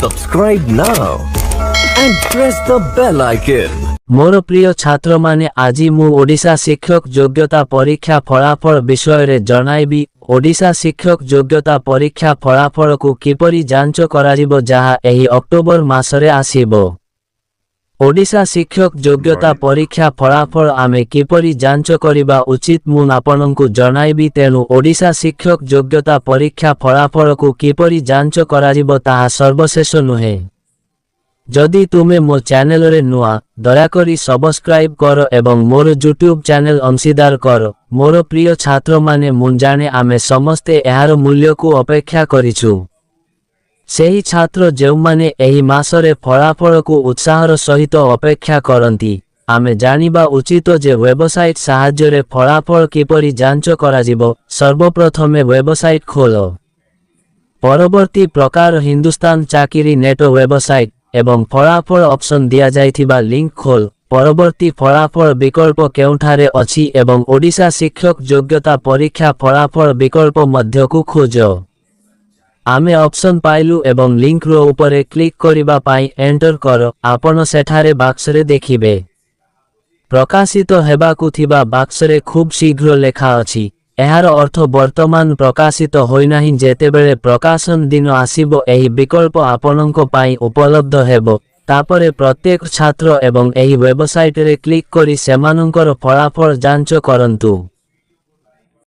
Subscribe now and press the bell icon. मोर प्रिय छात्र माने आजी मु ओडिशा शिक्षक योग्यता परीक्षा फलाफल विषय जणाइबी। ओडिशा शिक्षक योग्यता परीक्षा फलाफल को किपरि जांच कराजिबो जहा एही अक्टोबर मासरे आसीबो। ओडिशा शिक्षक योग्यता परीक्षा फलाफल आमे किपरि जांच करिबा उचित मु आपनकु जणाइबी। तेनु ओडिशा शिक्षक योग्यता परीक्षा फलाफल को किपरि जांच कराजिबो ताहा सर्वशेष नुहे। जदि तुमे मो चैनल रे नुआ दयाकरी सब्सक्राइब कर एवं मोर यूट्यूब चैनल अंशीदार कर। मोर प्रिय छात्र माने मुन जाने आमे समस्ते एहार मूल्य को अपेक्षा करिछु। सेही छात्र जेउ माने एही मासरे फलाफल को उत्साहर सहित अपेक्षा करंती। आमे जानिबा उचित जे वेबसाइट साहाय्य रे फलाफल किपरि जांच कराजिबो। सर्वप्रथमे वेबसाइट खोलो। परवर्ती प्रकार हिंदुस्तान चाकिरी नेट वेबसाइट एवं फलाफल ऑप्शन दिया जाइथिबा लिंक खोल। परवर्ती फलाफल विकल्प केउठारे अछि एवं ओडिशा शिक्षक योग्यता परीक्षा फलाफल विकल्प मध्य को खोजो। आमे ऑप्शन पाइलु एवं लिंक रो ऊपर क्लिक करिबा पाई एंटर कर। आपण सेठारे बाक्सरे देखिबे प्रकाशित हेबाकु थिबा बाक्सरे खूब शीघ्र लेखा अछि। एहार अर्थ वर्तमान प्रकाशित होई नाही। जेतेबेले प्रकाशन दिन आसीबो एही विकल्प आपनंको पाई उपलब्ध हेबो। तापरे प्रत्येक छात्र एवं एही वेबसाइट रे क्लिक करी सेमानंकर फलाफल जांच करंतु।